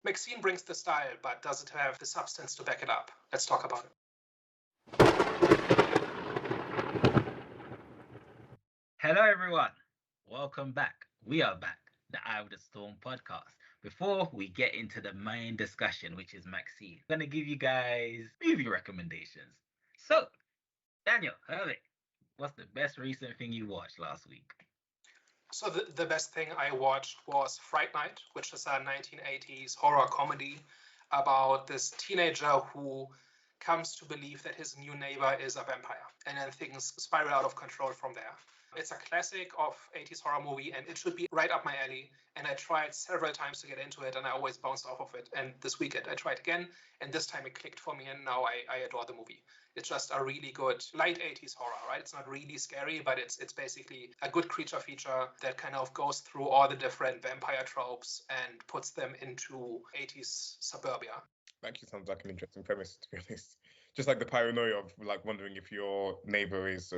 MaXXXine brings the style, but does it have the substance to back it up? Let's talk about it. Hello, everyone. Welcome back. We are back, the Eye of the Storm podcast. Before we get into the main discussion, which is MaXXXine, I'm going to give you guys movie recommendations. So, Daniel, Hervey, what's the best recent thing you watched last week? So the best thing I watched was Fright Night, which is a 1980s horror comedy about this teenager who comes to believe that his new neighbor is a vampire, and then things spiral out of control from there. It's a classic of 80s horror movie, and it should be right up my alley. And I tried several times to get into it, and I always bounced off of it. And this weekend I tried again, and this time it clicked for me, and now I adore the movie. It's just a really good light 80s horror, right? It's not really scary, but it's basically a good creature feature that kind of goes through all the different vampire tropes and puts them into 80s suburbia. Actually sounds like an interesting premise, to be honest. Just like the paranoia of like wondering if your neighbor is,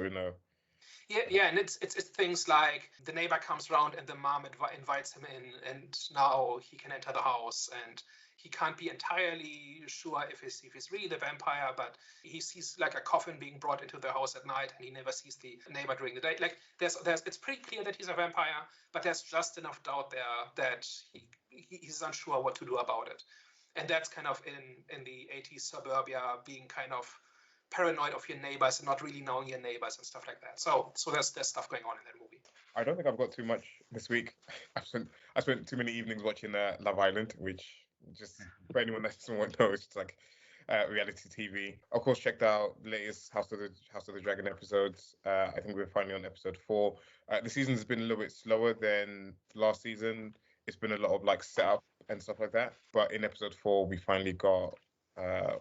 Yeah, and it's things like the neighbor comes around and the mom invites him in, and now he can enter the house, and he can't be entirely sure if he's really the vampire, but he sees like a coffin being brought into the house at night, and he never sees the neighbor during the day. Like there's it's pretty clear that he's a vampire, but there's just enough doubt there that he's unsure what to do about it, and that's kind of in the 80s suburbia, being kind of paranoid of your neighbors and not really knowing your neighbors and stuff like that. So there's stuff going on in that movie. I don't think I've got too much this week. I spent too many evenings watching Love Island, which just for anyone that doesn't know, it's like reality TV. Of course, checked out the latest House of the Dragon episodes. I think we're finally on episode 4. The season's been a little bit slower than last season. It's been a lot of like setup and stuff like that. But in episode 4, we finally got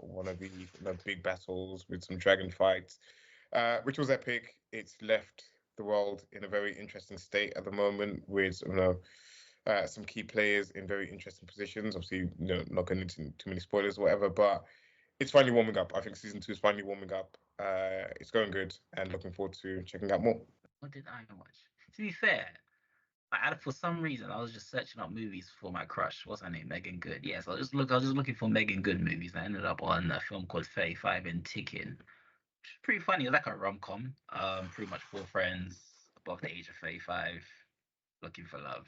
one of the big battles with some dragon fights, which was epic. It's left the world in a very interesting state at the moment, with some key players in very interesting positions. Obviously, not going into too many spoilers or whatever, but it's finally warming up. I think season 2 is finally warming up. It's going good, and looking forward to checking out more. What did I watch? To be fair, for some reason, I was just searching up movies for my crush. What's her name? Megan Good. Yes, I was just looking for Megan Good movies. And I ended up on a film called 35 and Ticking. Pretty funny. It's like a rom-com. Pretty much 4 friends above the age of 35 looking for love.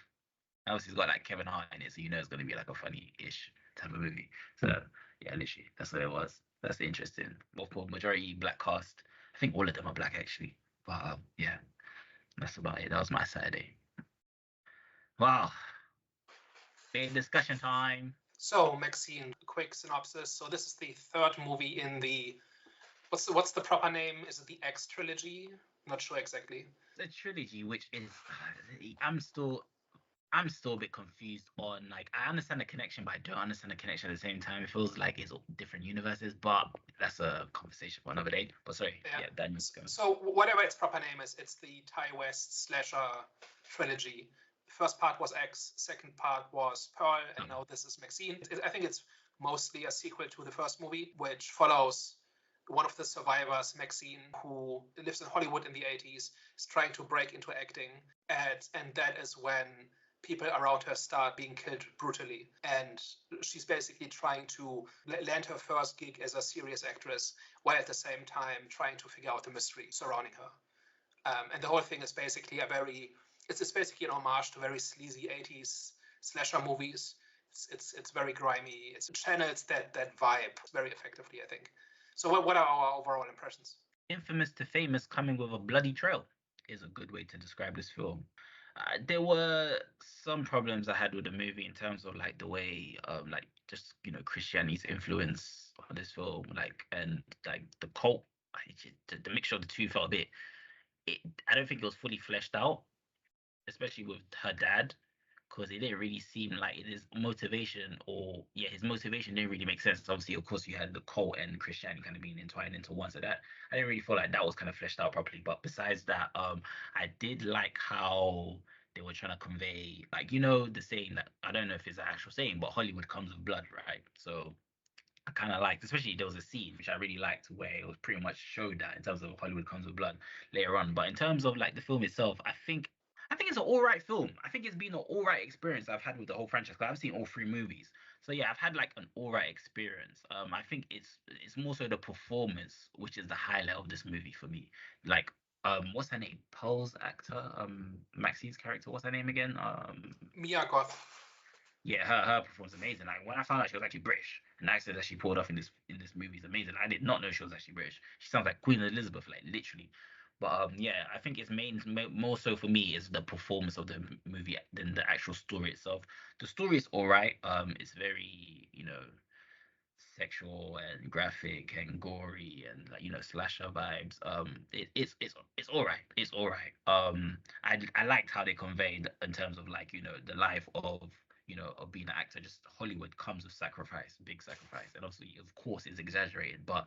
And obviously, it's got like Kevin Hart in it, so it's going to be like a funny-ish type of movie. So yeah, literally, that's what it was. That's interesting. Multiple majority black cast. I think all of them are black actually. But yeah, that's about it. That was my Saturday. Wow. Big discussion time. So, MaXXXine, quick synopsis. So this is the third movie in the what's the proper name? Is it the X trilogy? Not sure exactly. The trilogy, which is I'm still a bit confused on, like, I understand the connection, but I don't understand the connection at the same time. It feels like it's different universes, but that's a conversation for another day. But sorry, yeah Daniel. So whatever its proper name is, it's the Ty West slasher trilogy. The first part was X, second part was Pearl, and now this is MaXXXine. I think it's mostly a sequel to the first movie, which follows one of the survivors, MaXXXine, who lives in Hollywood in the 80s, is trying to break into acting, and that is when people around her start being killed brutally. And she's basically trying to land her first gig as a serious actress, while at the same time trying to figure out the mystery surrounding her. And the whole thing is basically it's basically an homage to very sleazy 80s slasher movies. It's very grimy. It channels that vibe very effectively, I think. So what are our overall impressions? Infamous to famous, coming with a bloody trail is a good way to describe this film. There were some problems I had with the movie in terms of like the way Christianity's influence on this film, and the cult. The mixture of the two felt a bit. I don't think it was fully fleshed out, especially with her dad, because it didn't really seem like his motivation didn't really make sense. Obviously, of course, you had the cult and Christianity kind of being entwined into one, so that I didn't really feel like that was kind of fleshed out properly. But besides that, I did like how they were trying to convey, the saying that, I don't know if it's an actual saying, but Hollywood comes with blood, right? So I kind of liked, especially there was a scene which I really liked where it was pretty much showed that in terms of Hollywood comes with blood later on. But in terms of like the film itself, I think it's an all right film. I think it's been an all right experience I've had with the whole franchise, because I've seen all 3 movies. So yeah, I've had like an alright experience. I think it's more so the performance which is the highlight of this movie for me. Like what's her name? Pearl's actor, Maxine's character, what's her name again? Mia Goth. Yeah, her performance is amazing. Like when I found out she was actually British, and the accent that she pulled off in this movie is amazing. I did not know she was actually British. She sounds like Queen Elizabeth, like literally. But yeah, I think it's more so for me is the performance of the movie than the actual story itself. The story is all right. It's very sexual and graphic and gory and like slasher vibes. It's all right. It's all right. I liked how they conveyed in terms of like the life of of being an actor. Just Hollywood comes with sacrifice, big sacrifice, and obviously of course it's exaggerated, but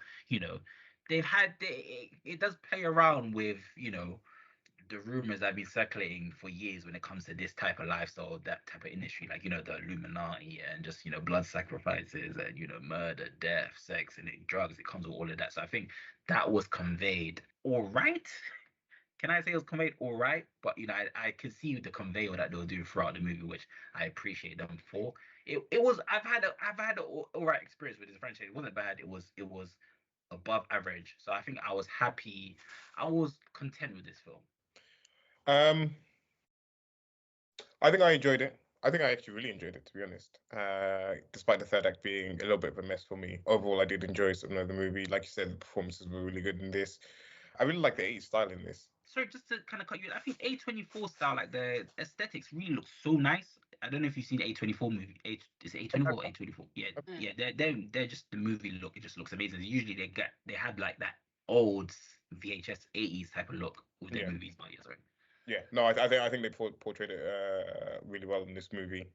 it does play around with the rumors that have been circulating for years when it comes to this type of lifestyle, that type of industry, like the Illuminati and just blood sacrifices and murder, death, sex, and drugs. It comes with all of that. So I think that was conveyed all right. Can I say it was conveyed all right? But I could see the conveyor that they were doing throughout the movie, which I appreciate them for. It was I've had an all right experience with this franchise. It wasn't bad. It was above average. So I think I was happy. I was content with this film. Um, I think I enjoyed it. I think I actually really enjoyed it, to be honest. Despite the third act being a little bit of a mess for me, overall I did enjoy the movie. Like you said, the performances were really good in this. I really like the 80s style in this. Sorry, just to kind of cut you, I think A24 style, like the aesthetics really look so nice. I don't know if you've seen A24 movie. Is it A24 or A24? Yeah, yeah. They're just the movie look. It just looks amazing. Usually they have like that old VHS 80s type of look with their movies. But yeah, sorry. Yeah, no, I think they portrayed it really well in this movie.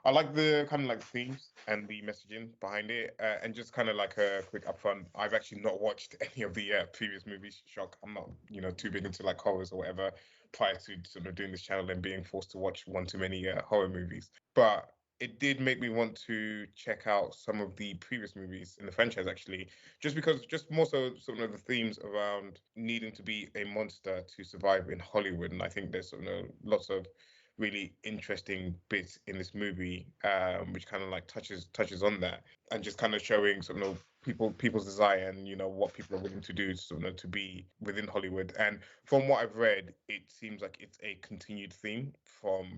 I like the kind of like themes and the messaging behind it, and just kind of like a quick upfront. I've actually not watched any of the previous movies. Shock, I'm not too big into like horrors or whatever. Prior to sort of doing this channel and being forced to watch one too many horror movies, but it did make me want to check out some of the previous movies in the franchise actually, just more so some of the themes around needing to be a monster to survive in Hollywood, and I think there's lots of really interesting bits in this movie, which kind of like touches on that, and just kind of showing people's desire and what people are willing to do to be within Hollywood. And from what I've read, it seems like it's a continued theme from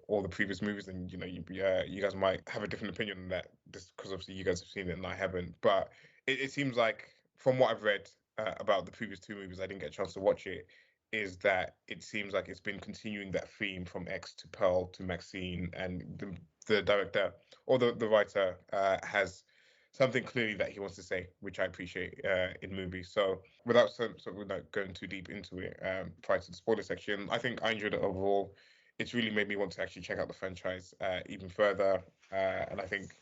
all the previous movies. And you guys might have a different opinion on that, just because obviously you guys have seen it and I haven't. But it seems like from what I've read about the previous two movies, I didn't get a chance to watch it, is that it seems like it's been continuing that theme from X to Pearl to MaXXXine, and the director or the writer has something clearly that he wants to say, which I appreciate in movies. So without without going too deep into it, prior to the spoiler section, I think I enjoyed it overall. It's really made me want to actually check out the franchise even further, and I think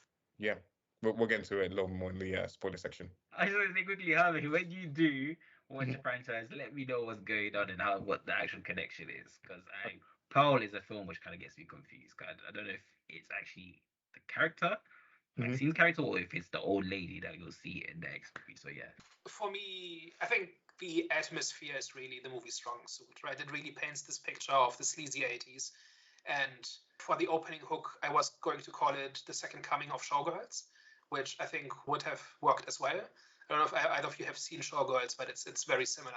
we'll get into it a little more in the spoiler section. I just want to say quickly, Harvey, when you do watch the franchise, let me know what's going on and what the actual connection is. Because Pearl is a film which kind of gets me confused. I don't know if it's actually the character, Maxine's character, or if it's the old lady that you'll see in the next movie. So yeah. For me, I think the atmosphere is really the movie's strong suit, right? It really paints this picture of the sleazy 80s. And for the opening hook, I was going to call it the second coming of Showgirls, which I think would have worked as well. I don't know if either of you have seen Showgirls, but it's very similar.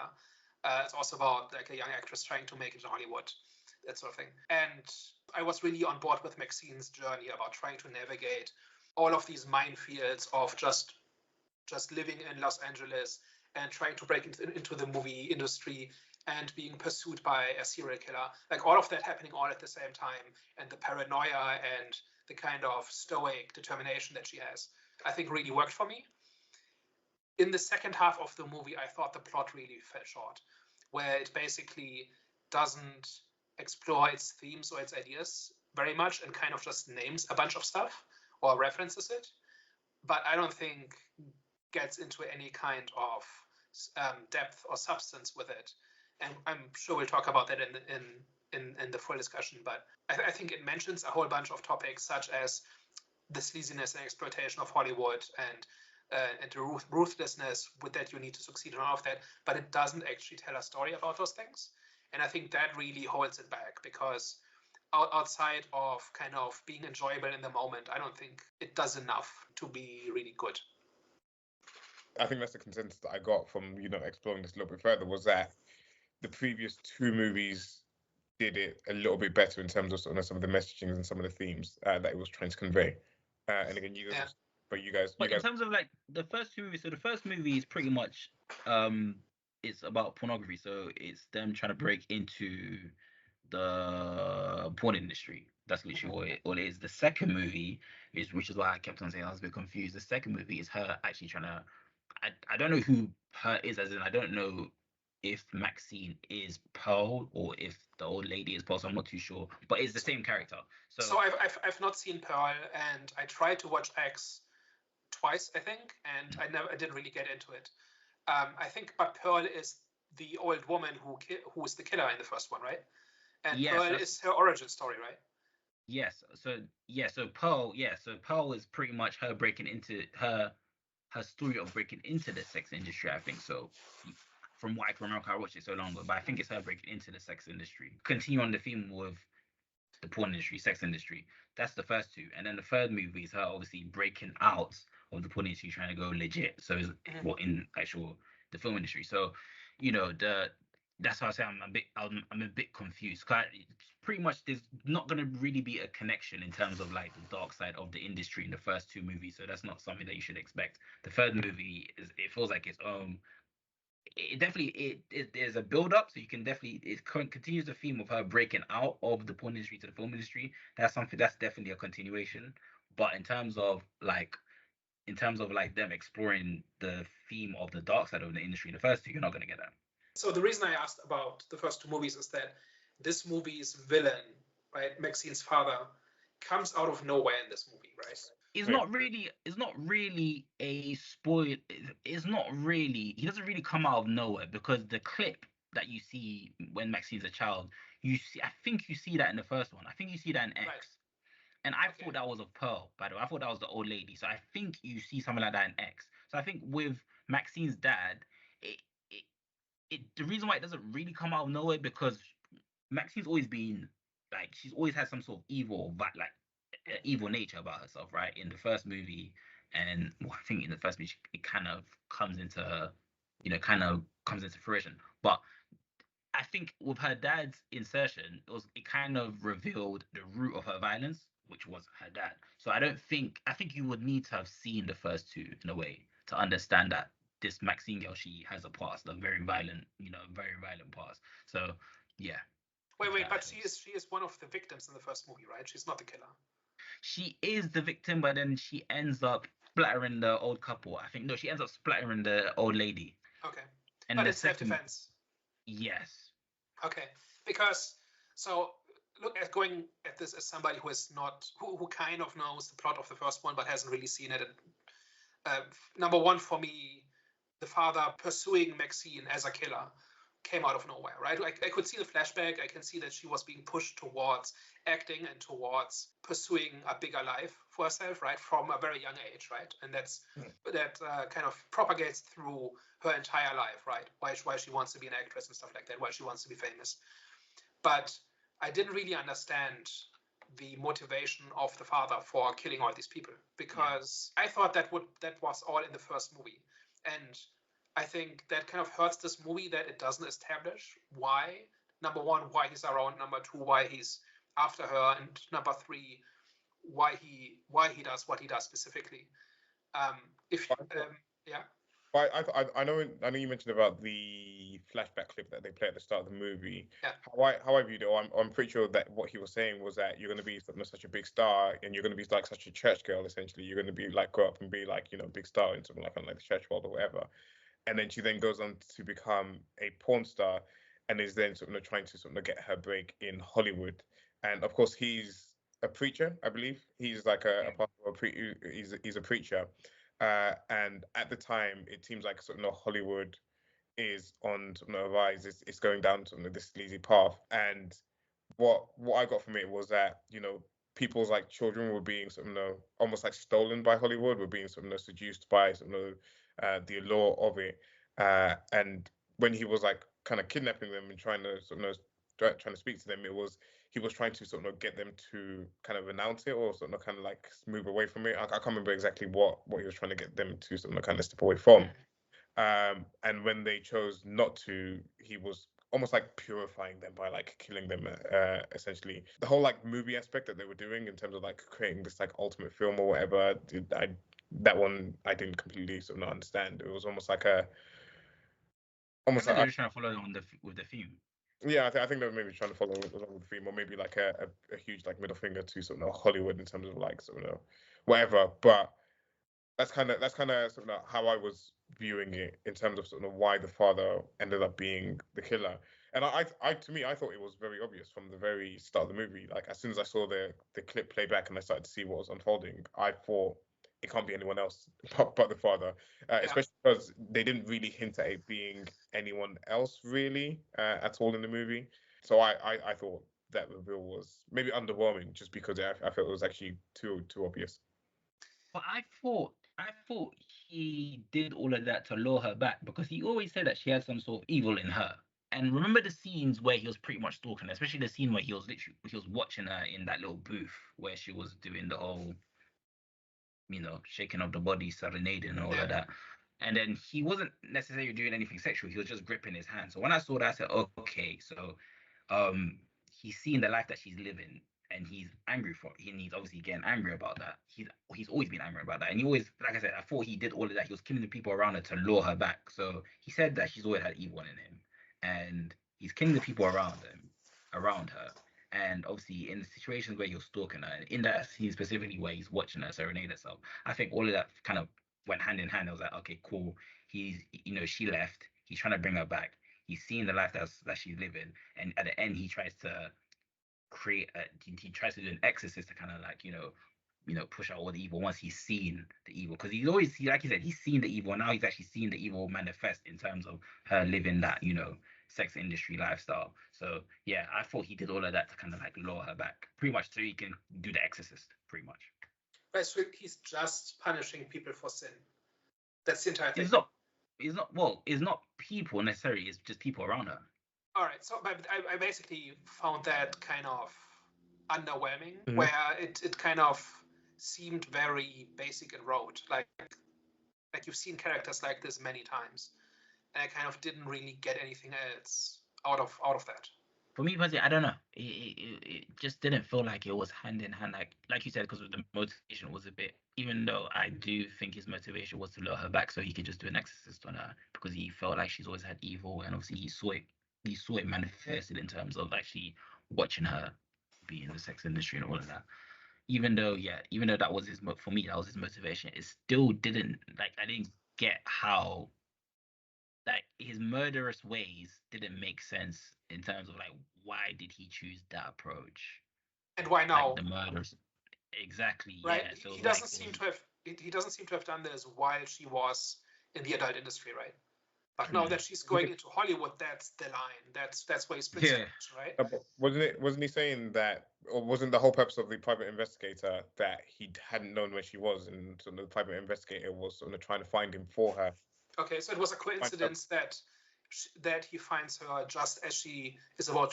It's also about like a young actress trying to make it in Hollywood, that sort of thing. And I was really on board with Maxine's journey about trying to navigate all of these minefields of just living in Los Angeles and trying to break into the movie industry and being pursued by a serial killer. Like all of that happening all at the same time, and the paranoia and the kind of stoic determination that she has, I think really worked for me. In the second half of the movie, I thought the plot really fell short, where it basically doesn't explore its themes or its ideas very much and kind of just names a bunch of stuff or references it, but I don't think gets into any kind of depth or substance with it. And I'm sure we'll talk about that in the full discussion, but I think it mentions a whole bunch of topics such as the sleaziness and exploitation of Hollywood and the ruthlessness with that you need to succeed in all of that, but it doesn't actually tell a story about those things. And I think that really holds it back, because outside of kind of being enjoyable in the moment, I don't think it does enough to be really good. I think that's the consensus that I got from, exploring this a little bit further, was that the previous two movies did it a little bit better in terms of some of the messaging and some of the themes that it was trying to convey. And again, you guys, but in terms of like the first two movies, so the first movie is pretty much it's about pornography, so it's them trying to break into the porn industry. That's literally what it is. The second movie which is why I kept on saying I was a bit confused. The second movie is her actually trying to. I don't know who her is, as in I don't know if MaXXXine is Pearl or if the old lady is Pearl. So I'm not too sure, but it's the same character. So I've not seen Pearl, and I tried to watch X twice, I think, and I didn't really get into it. I think, but Pearl is the old woman who is the killer in the first one, right? And yes, Pearl is her origin story, right? Yes. So Pearl is pretty much her breaking into her story of breaking into the sex industry, I think. So from what I can remember, I watched it so long ago, but I think it's her breaking into the sex industry. Continue on the theme with the porn industry, sex industry. That's the first two. And then the third movie is her obviously breaking out of the porn industry, trying to go legit. So it's in actual the film industry. So, that's how I say I'm a bit confused. Pretty much there's not going to really be a connection in terms of like the dark side of the industry in the first two movies. So that's not something that you should expect. The third movie it feels like its own. It definitely there's a build up, so you can definitely it continues the theme of her breaking out of the porn industry to the film industry. That's definitely a continuation. But in terms of like them exploring the theme of the dark side of the industry in the first two, you're not going to get that. So the reason I asked about the first two movies is that this movie's villain, right, MaXXXine's father, comes out of nowhere in this movie, right? It's not really a spoil. It's not really. He doesn't really come out of nowhere, because the clip that you see when MaXXXine's a child, I think you see that in the first one. I think you see that in X. Right. And I thought that was of Pearl, by the way. I thought that was the old lady. So I think you see something like that in X. So I think with MaXXXine's dad, the reason why it doesn't really come out of nowhere, because MaXXXine's always been like, she's always had some sort of evil nature about herself, right? In the first movie, and I think in the first movie it kind of comes into fruition. But I think with her dad's insertion, it kind of revealed the root of her violence, which was her dad. So I think you would need to have seen the first two in a way to understand that this MaXXXine girl, she has a past, a very violent past. So yeah. Wait, but she is one of the victims in the first movie, right? She's not the killer. She is the victim, but then she ends up splattering the old couple. I think no, she ends up splattering the old lady. Okay. And but it's self-defense. Yes. Okay, because so look at going at this as somebody who is not who kind of knows the plot of the first one but hasn't really seen it. And number one, for me, the father pursuing MaXXXine as a killer came out of nowhere, right? Like, I could see the flashback. I can see that she was being pushed towards acting and towards pursuing a bigger life for herself, right, from a very young age, right? And that kind of propagates through her entire life, right? Why she wants to be an actress and stuff like that, why she wants to be famous. But I didn't really understand the motivation of the father for killing all these people, because I thought that was all in the first movie. And I think that kind of hurts this movie, that it doesn't establish why. Number one, why he's around. Number two, why he's after her. And number three, why he does what he does specifically. I know you mentioned about the flashback clip that they play at the start of the movie. Yeah. How I viewed it, I'm pretty sure that what he was saying was that you're going to be such a big star, and you're going to be like such a church girl. Essentially, you're going to be like, grow up and be like, big star in something like the church world or whatever. And then she then goes on to become a porn star, and is then trying to get her break in Hollywood. And of course, he's a preacher, I believe. He's like a he's a preacher. And at the time, it seems like Hollywood is on a rise. It's going down this sleazy path. And what I got from it was that people's like children were being almost like stolen by Hollywood, were being seduced by the allure of it. And when he was like kind of kidnapping them and trying to speak to them, he was trying to sort of get them to kind of announce it or sort of kind of like move away from it. I can't remember exactly what he was trying to get them to sort of kind of step away from. And when they chose not to, he was almost like purifying them by like killing them, essentially. The whole like movie aspect that they were doing in terms of like creating this like ultimate film or whatever, that one I didn't completely sort of not understand. It was almost like a I think they were trying to follow on with the theme. Yeah, I think they were maybe trying to follow along with the theme, or maybe like a huge like middle finger to sort of Hollywood in terms of like sort of whatever. But that's kind of sort of how I was viewing it in terms of sort of why the father ended up being the killer. And to me, I thought it was very obvious from the very start of the movie. Like as soon as I saw the clip play back and I started to see what was unfolding, I thought it can't be anyone else but the father, especially because they didn't really hint at it being anyone else really at all in the movie. So I thought that reveal was maybe underwhelming just because I felt it was actually too obvious. But I thought he did all of that to lure her back because he always said that she had some sort of evil in her. And remember the scenes where he was pretty much stalking her, especially the scene where he was watching her in that little booth where she was doing the whole, shaking of the body, serenading and all of that. And then he wasn't necessarily doing anything sexual. He was just gripping his hand. So when I saw that, I said, okay, so he's seeing the life that she's living and he's angry for it. And he's obviously getting angry about that. He's always been angry about that. And he always, like I said, I thought he did all of that. He was killing the people around her to lure her back. So he said that she's always had evil in him. And he's killing the people around her. And obviously in the situations where you're stalking her, and in that scene specifically where he's watching her serenade herself, I think all of that kind of went hand in hand. I was like, okay, cool. He's, she left. He's trying to bring her back. He's seeing the life that she's living, and at the end, he tries to he tries to do an exorcist to kind of like push out all the evil once he's seen the evil, because he's always like you said, he's seen the evil, and now he's actually seeing the evil manifest in terms of her living that sex industry lifestyle. So yeah, I thought he did all of that to kind of like lure her back, pretty much, so he can do the exorcist, pretty much. But he's just punishing people for sin. That's the entire thing. It's not people necessarily, it's just people around her. All right, so I basically found that kind of underwhelming, where it kind of seemed very basic and rote, like you've seen characters like this many times, and I kind of didn't really get anything else out of that. For me personally, I don't know. It just didn't feel like it was hand in hand, like you said, because the motivation was a bit. Even though I do think his motivation was to lure her back so he could just do an exorcist on her, because he felt like she's always had evil, and obviously he saw it manifested in terms of actually watching her be in the sex industry and all of that. Even though that was for me, that was his motivation. It still didn't, like, I didn't get how, like, his murderous ways didn't make sense in terms of like why did he choose that approach, and why now? Like the murders, exactly. Right. Yeah. So he doesn't seem to have done this while she was in the adult industry, right? But now that she's going into Hollywood, that's the line. That's where he splits it, right? Wasn't he saying that, or wasn't the whole purpose of the private investigator that he hadn't known where she was, and sort of the private investigator was sort of trying to find him for her? Okay, so it was a coincidence that he finds her just as she is about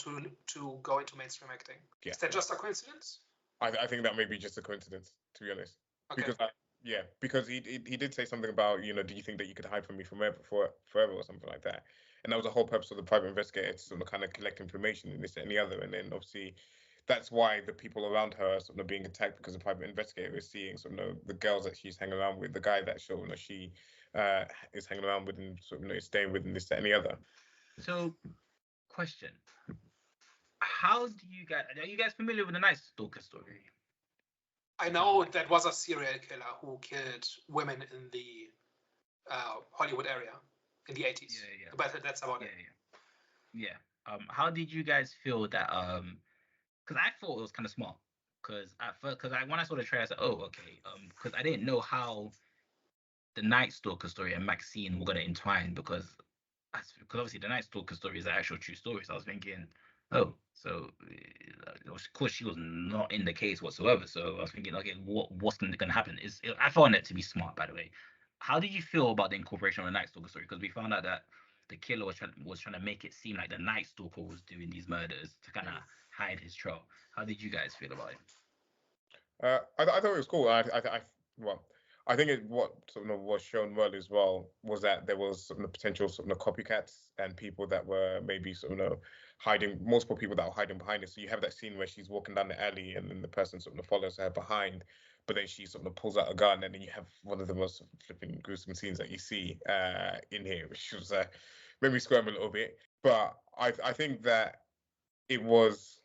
to go into mainstream acting. Yeah. Is that just a coincidence? I think that may be just a coincidence, to be honest. Okay. Because he did say something about, do you think that you could hide from me forever or something like that? And that was the whole purpose of the private investigator, to sort of kind of collect information and this and the other. And then obviously that's why the people around her are sort of being attacked, because the private investigator is seeing sort of the girls that she's hanging around with, the guy that she is hanging around with, and sort of is staying with, and this and the other. So, question: are you guys familiar with the Night Stalker story? I know that was a serial killer who killed women in the Hollywood area in the 80s. Yeah. But that's about it. Yeah. How did you guys feel that? Because I thought it was kind of smart. Because when I saw the trailer, I said, "Oh, okay." Because I didn't know how the Night Stalker story and MaXXXine were gonna entwine, because obviously the Night Stalker story is an actual true story. So I was thinking, oh, so of course she was not in the case whatsoever. So I was thinking, okay, what's going to happen? I found it to be smart, by the way. How did you feel about the incorporation of the Night Stalker story? Because we found out that the killer was trying to make it seem like the Night Stalker was doing these murders to kind of hide his trail. How did you guys feel about it? I thought it was cool. Well, I think what sort of was shown well as well was that there was sort of potential sort of copycats and people that were maybe sort of hiding, multiple people that were hiding behind it. So you have that scene where she's walking down the alley and then the person sort of follows her behind, but then she sort of pulls out a gun, and then you have one of the most flipping gruesome scenes that you see in here, which was made me squirm a little bit. But I think that it was.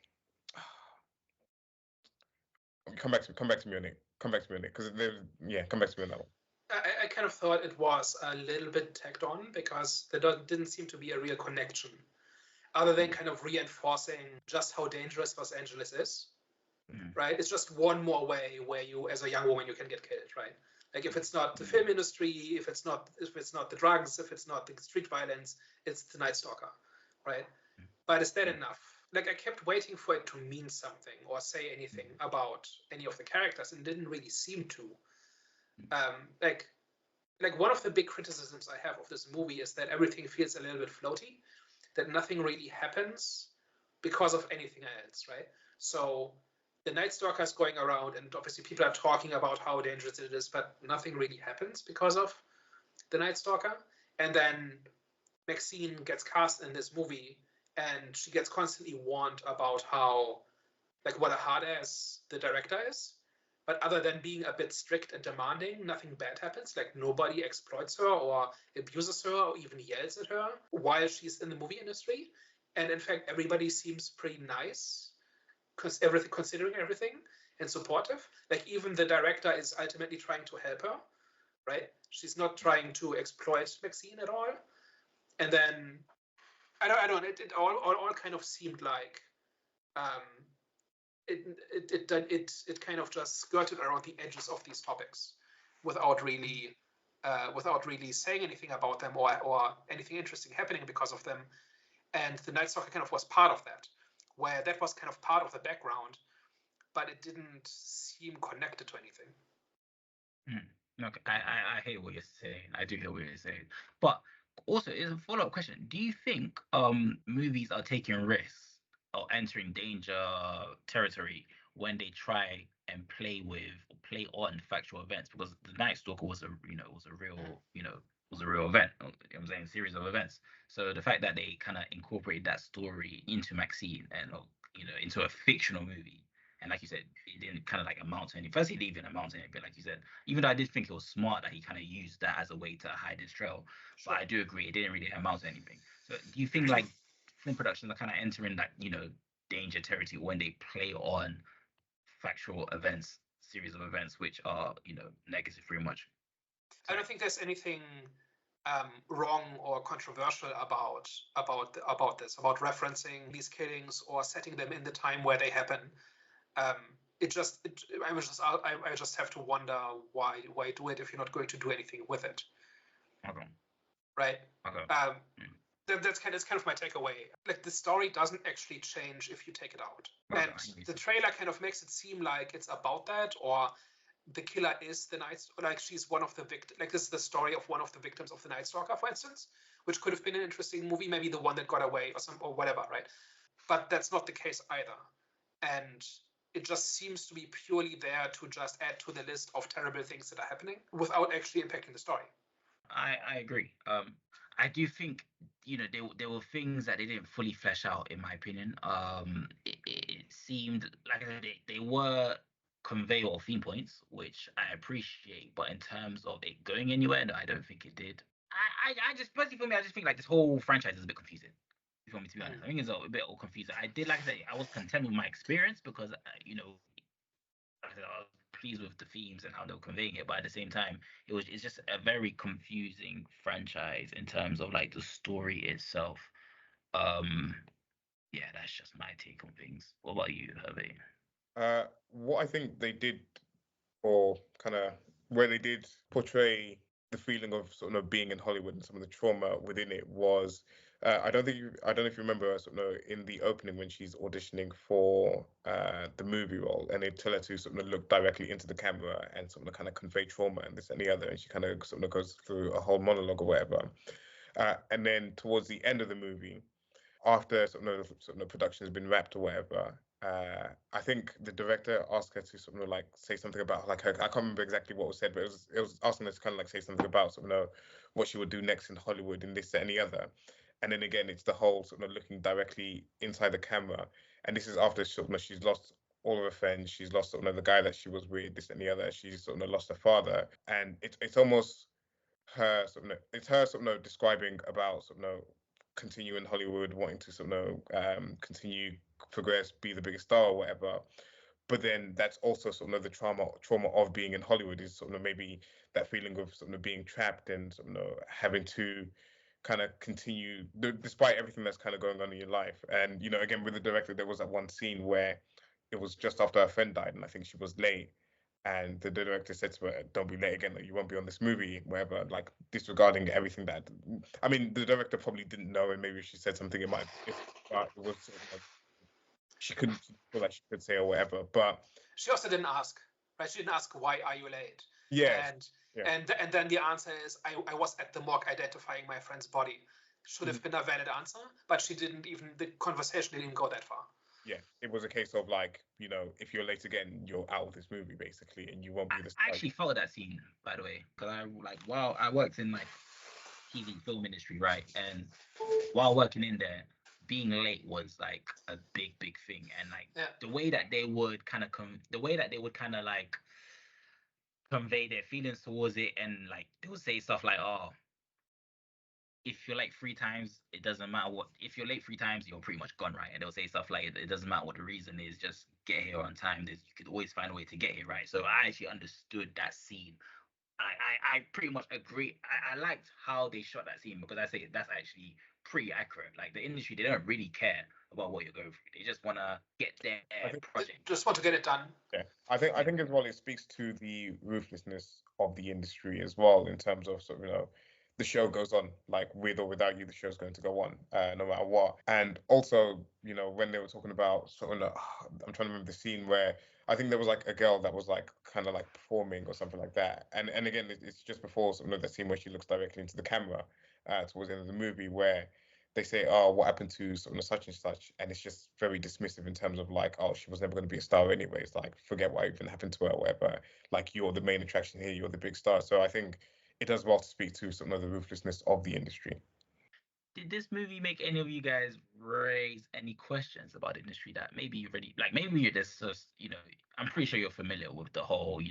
Come back to me on it. Come back to me on it, because come back to me on that one. I kind of thought it was a little bit tacked on because there didn't seem to be a real connection, other than kind of reinforcing just how dangerous Los Angeles is, right? It's just one more way where you, as a young woman, you can get killed, right? Like if it's not the film industry, if it's not the drugs, if it's not the street violence, it's the Night Stalker, right? But is that enough? Like I kept waiting for it to mean something or say anything about any of the characters, and didn't really seem to. Like one of the big criticisms I have of this movie is that everything feels a little bit floaty, that nothing really happens because of anything else, right? So the Night Stalker is going around, and obviously people are talking about how dangerous it is, but nothing really happens because of the Night Stalker. And then MaXXXine gets cast in this movie, and she gets constantly warned about how, like, what a hard ass the director is. But other than being a bit strict and demanding, nothing bad happens. Like nobody exploits her or abuses her or even yells at her while she's in the movie industry. And in fact, everybody seems pretty nice, considering everything, and supportive. Like even the director is ultimately trying to help her, right? She's not trying to exploit MaXXXine at all. And then I don't. It all kind of seemed like it kind of just skirted around the edges of these topics without really saying anything about them or anything interesting happening because of them. And the Night Stalker kind of was part of that, where that was kind of part of the background, but it didn't seem connected to anything. Okay, I hear what you're saying. I do hear what you're saying. But also, it's a follow-up question. Do you think movies are taking risks or entering danger territory when they try and play on factual events? Because the Night Stalker was a real event. I'm saying series of events. So the fact that they kind of incorporate that story into MaXXXine and into a fictional movie, and like you said, it didn't kind of like amount to anything. First, it didn't even amount to anything, but like you said, even though I did think it was smart that he kind of used that as a way to hide his trail, but I do agree it didn't really amount to anything. So do you think like film productions are kind of entering that danger territory when they play on factual events, series of events which are negative pretty much? I don't think there's anything wrong or controversial about this, about referencing these killings or setting them in the time where they happen. I just have to wonder why do it if you're not going to do anything with it. Okay. Right. Okay. That's kind of my takeaway. Like the story doesn't actually change if you take it out, and the trailer kind of makes it seem like it's about that, or the killer is the Night, like she's one of the victims. Like this is the story of one of the victims of the Night Stalker, for instance, which could have been an interesting movie, maybe the one that got away or whatever, right? But that's not the case either, and it just seems to be purely there to just add to the list of terrible things that are happening without actually impacting the story. I agree. I do think there were things that they didn't fully flesh out, in my opinion. It seemed like they were convey or theme points, which I appreciate, but in terms of it going anywhere, no, I don't think it did. I just personally for me, I just think like this whole franchise is a bit confusing. If you want me to be honest, I think it's a bit all confusing. I did like I say, I was content with my experience because like I said, I was pleased with the themes and how they were conveying it, but at the same time, it's just a very confusing franchise in terms of like the story itself. Yeah, that's just my take on things. What about you, Hervé? What I think they did, or kind of where they did portray the feeling of sort of being in Hollywood and some of the trauma within it was, I don't know if you remember sort of in the opening when she's auditioning for the movie role, and they tell her to sort of look directly into the camera and sort of kind of convey trauma and this and the other, and she kind of sort of goes through a whole monologue or whatever. And then towards the end of the movie, after the production has been wrapped or whatever, I think the director asked her to sort of like say something about like her. I can't remember exactly what was said, but it was asking her to kind of like say something about what she would do next in Hollywood and this that, and the other. And then again, it's the whole sort of looking directly inside the camera, and this is after she's lost all of her friends, she's lost the guy that she was with, this and the other. She's lost her father, and it's almost her it's her describing about continue in Hollywood, wanting to continue, progress, be the biggest star or whatever. But then that's also the trauma of being in Hollywood is maybe that feeling of being trapped and having to kind of continue despite everything that's kind of going on in your life. And again, with the director, there was that one scene where it was just after her friend died, and I think she was late, and the director said to her, "Don't be late again. Like, you won't be on this movie." Whatever, like disregarding everything that. I mean, the director probably didn't know, and maybe if she said something, it might. But it was she couldn't feel like she could say or whatever. But she also didn't ask, right? She didn't ask, "Why are you late?" Yeah. And then the answer is, I was at the morgue identifying my friend's body. Should have been a valid answer, but she didn't even. The conversation didn't even go that far. Yeah, it was a case of like, if you're late again, you're out of this movie basically, and you won't be the star. I actually felt that scene, by the way, because while I worked in like TV film industry, right, and while working in there, being late was like a big thing, and like the way that they would kind of like convey their feelings towards it, and like they would say stuff like, "Oh, if you're late 3 times, it doesn't matter what. If you're late 3 times, you're pretty much gone, right?" And they'll say stuff like, "It doesn't matter what the reason is, just get here on time. You could always find a way to get here, right?" So I actually understood that scene. I pretty much agree. I liked how they shot that scene, because I say that's actually pretty accurate. Like the industry, they don't really care about what you're going through. They just want to get their project. Just want to get it done. Yeah, I think as well it speaks to the ruthlessness of the industry as well, in terms of the show goes on, like with or without you, the show's going to go on, no matter what. And also, when they were talking about I'm trying to remember the scene where I think there was like a girl that was like kind of like performing or something like that. And again, it's just before the scene where she looks directly into the camera towards the end of the movie, where they say, "Oh, what happened to such and such?" And it's just very dismissive in terms of like, "Oh, she was never going to be a star anyways. Like, forget what even happened to her, or whatever. Like, you're the main attraction here. You're the big star." So I think it does well to speak to some of the ruthlessness of the industry. Did this movie make any of you guys raise any questions about the industry that maybe you already like? Maybe you're just I'm pretty sure you're familiar with the whole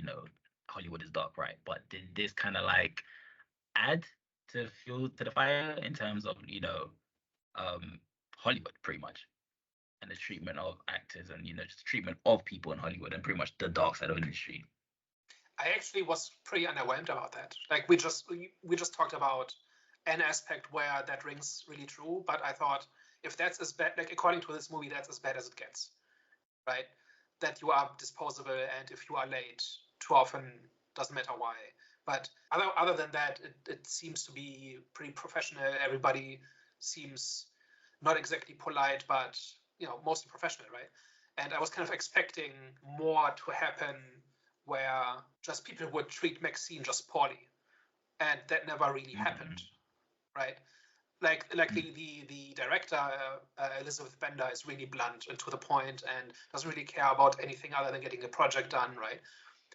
Hollywood is dark, right? But did this kind of like add to fuel to the fire in terms of Hollywood pretty much, and the treatment of actors, and just treatment of people in Hollywood, and pretty much the dark side of the industry? I actually was pretty underwhelmed about that. Like we just talked about an aspect where that rings really true, but I thought if that's as bad, like according to this movie, that's as bad as it gets, right? That you are disposable, and if you are late too often, doesn't matter why. But other than that, it seems to be pretty professional. Everybody seems not exactly polite, but mostly professional, right? And I was kind of expecting more to happen, where just people would treat MaXXXine just poorly, and that never really happened, right? Like the director Elizabeth Bender is really blunt and to the point, and doesn't really care about anything other than getting the project done, right?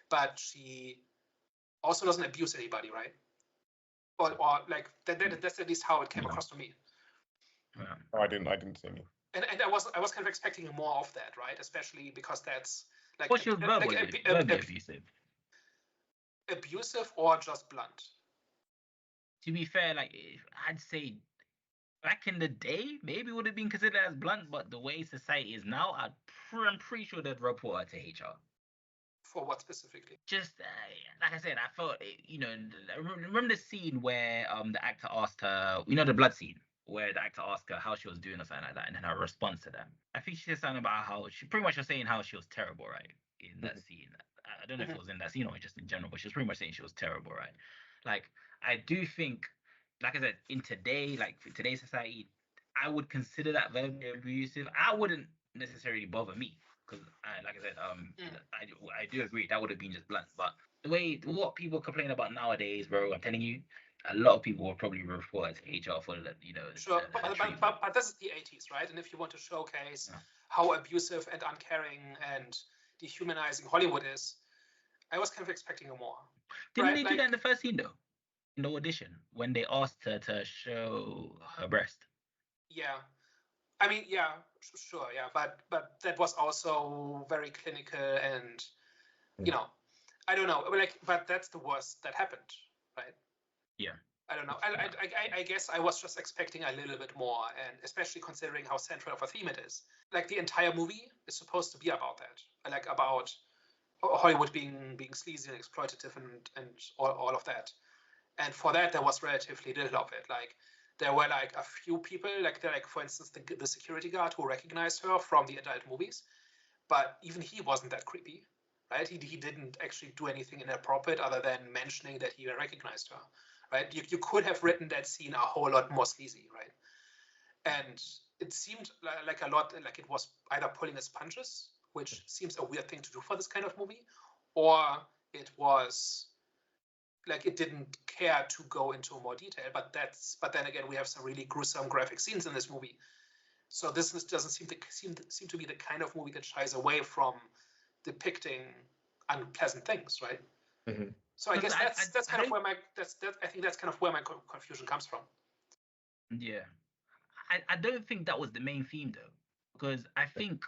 But she also doesn't abuse anybody, right? Or like that's at least how it came across to me. Oh, I didn't see any. And I was kind of expecting more of that, right? Especially because that's like what's your verbally abusive? Abusive or just blunt? To be fair, like I'd say back in the day, maybe it would have been considered as blunt, but the way society is now, I'm pretty sure they'd report her to HR. For what specifically? Just like I said, I felt remember the scene where the actor asked her, the blood scene, where the actor asked her how she was doing or something like that, and then her response to them. I think she said something about how she pretty much was saying how she was terrible, right? In that scene. I don't know if it was in that scene or just in general, but she was pretty much saying she was terrible, right? Like, I do think, like I said, in today's society, I would consider that verbally abusive. I wouldn't necessarily bother me, because like I said, I do agree that would have been just blunt. But what people complain about nowadays, bro, I'm telling you, a lot of people will probably refer to HR for the, Sure, her treatment. but this is the 80s, right? And if you want to showcase how abusive and uncaring and dehumanizing Hollywood is, I was kind of expecting more. Didn't they do that in the first scene, though? In the audition, when they asked her to show her breast? Yeah. I mean, yeah, sure, yeah. But that was also very clinical and, I don't know. But that's the worst that happened, right? Yeah. I don't know. I guess I was just expecting a little bit more, and especially considering how central of a theme it is. Like, the entire movie is supposed to be about that. Like, about Hollywood being sleazy and exploitative and all of that. And for that, there was relatively little of it. Like, there were like a few people, like for instance, the security guard who recognized her from the adult movies, but even he wasn't that creepy, right? He didn't actually do anything inappropriate other than mentioning that he recognized her, right? You could have written that scene a whole lot more sleazy, right? And it seemed like a lot like it was either pulling its punches, which seems a weird thing to do for this kind of movie, or it was like it didn't care to go into more detail. But then again, we have some really gruesome graphic scenes in this movie, so this doesn't seem to be the kind of movie that shies away from depicting unpleasant things, right? Mm-hmm. So I guess that's kind of where my confusion comes from. Yeah, I don't think that was the main theme, though, because I think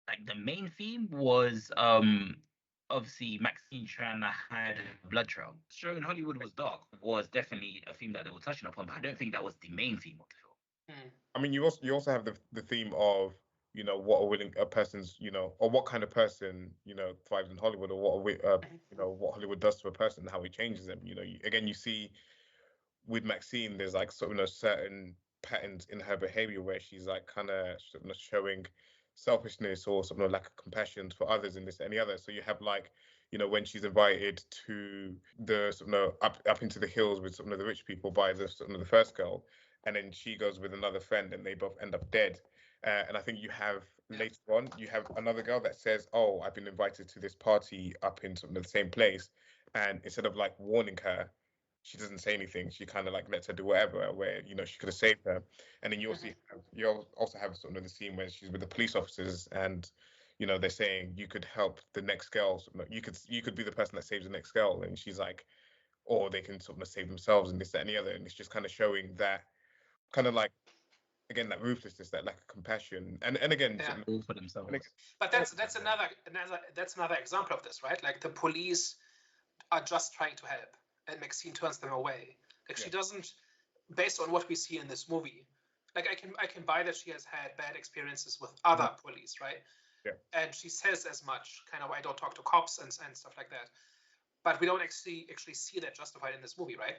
like the main theme was obviously MaXXXine trying to hide a blood trail. Showing Hollywood was dark was definitely a theme that they were touching upon, but I don't think that was the main theme of the film. I mean, you also have the theme of what a person's or what kind of person thrives in Hollywood, or what Hollywood does to a person and how it changes them. Again, you see with Maxine, there's like sort of certain patterns in her behavior where she's like kind of showing selfishness or sort of lack of compassion for others in this and the other. So you have like when she's invited to the sort of up into the hills with some of the rich people by the sort of the first girl, and then she goes with another friend and they both end up dead. And I think you have later on, you have another girl that says, "Oh, I've been invited to this party up in sort of the same place," and instead of like warning her, she doesn't say anything. She kind of like lets her do whatever, where she could have saved her. And then you also have sort of the scene where she's with the police officers, and they're saying you could help the next girl. You could be the person that saves the next girl, and she's like, or they can sort of save themselves and this, that, and the other. And it's just kind of showing that kind of like, again, that ruthlessness, that lack of compassion, and again, all for themselves. But that's another example of this, right? Like, the police are just trying to help, and Maxine turns them away. Like, she doesn't, based on what we see in this movie. Like, I can buy that she has had bad experiences with other police, right? Yeah. And she says as much, kind of, I don't talk to cops and stuff like that. But we don't actually see that justified in this movie, right?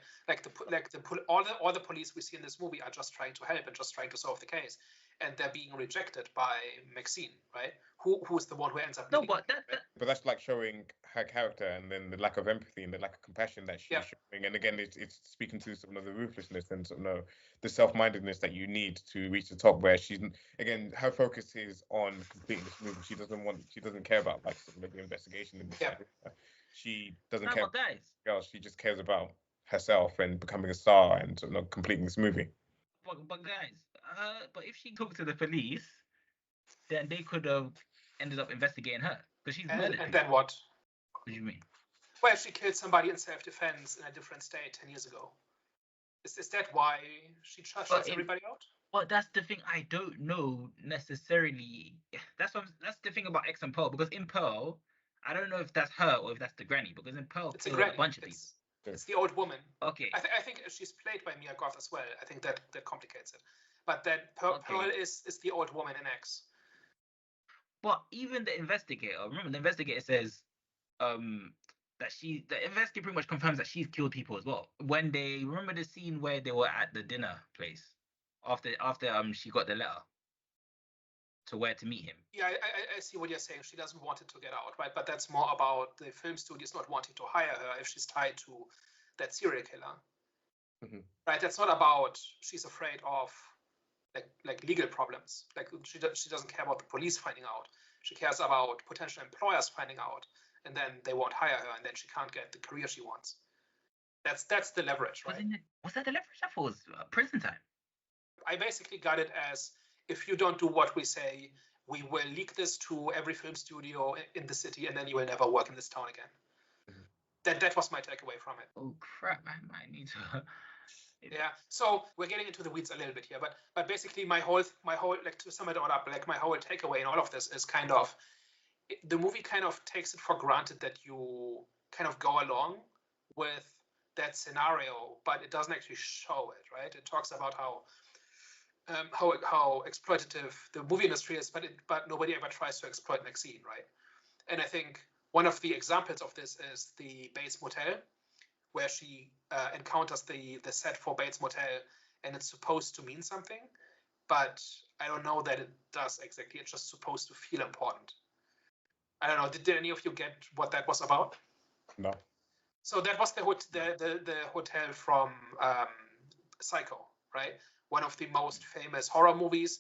All the police we see in this movie are just trying to help and just trying to solve the case, and they're being rejected by Maxine, right? Who's the one who ends up? No, but that's like showing her character, and then the lack of empathy and the lack of compassion that she's showing. And again, it's speaking to some of the ruthlessness and sort of the self-mindedness that you need to reach the top. Where she's, again, her focus is on completing this movie. She doesn't care about like sort of the investigation in this. She doesn't care about girls. She just cares about herself and becoming a star and sort of completing this movie. But guys, but if she talked to the police, then they could have ended up investigating her because she's murdered. And then what? What do you mean? Well, she killed somebody in self-defense in a different state 10 years ago. Is that why she shuts everybody out? Well, that's the thing. I don't know necessarily. That's the thing about X and Pearl, because in Pearl, I don't know if that's her or if that's the granny, because in Pearl, it's a bunch of people. It's the old woman. Okay. I think she's played by Mia Goth as well. I think that complicates it. But that Pearl is the old woman in X. But even the investigator, remember, the investigator says that the investigator pretty much confirms that she's killed people as well. When they remember the scene where they were at the dinner place after she got the letter to where to meet him. Yeah, I see what you're saying. She doesn't want it to get out, right? But that's more about the film studios not wanting to hire her if she's tied to that serial killer. Mm-hmm. Right? That's not about she's afraid of like legal problems. Like, she doesn't care about the police finding out. She cares about potential employers finding out, and then they won't hire her, and then she can't get the career she wants. That's the leverage, right? Was that the leverage? I thought it was prison time. I basically got it as, if you don't do what we say, we will leak this to every film studio in the city, and then you will never work in this town again. That was my takeaway from it. Oh crap! I might need to. Yeah. So we're getting into the weeds a little bit here, but basically my whole like, to sum it all up, like my whole takeaway in all of this is kind of, the movie kind of takes it for granted that you kind of go along with that scenario, but it doesn't actually show it, right? It talks about how exploitative the movie industry is, but nobody ever tries to exploit MaXXXine, right? And I think one of the examples of this is the Bates Motel, where she encounters the set for Bates Motel, and it's supposed to mean something, but I don't know that it does exactly. It's just supposed to feel important. I don't know. Did any of you get what that was about? No. So that was the hotel from Psycho, right? One of the most famous horror movies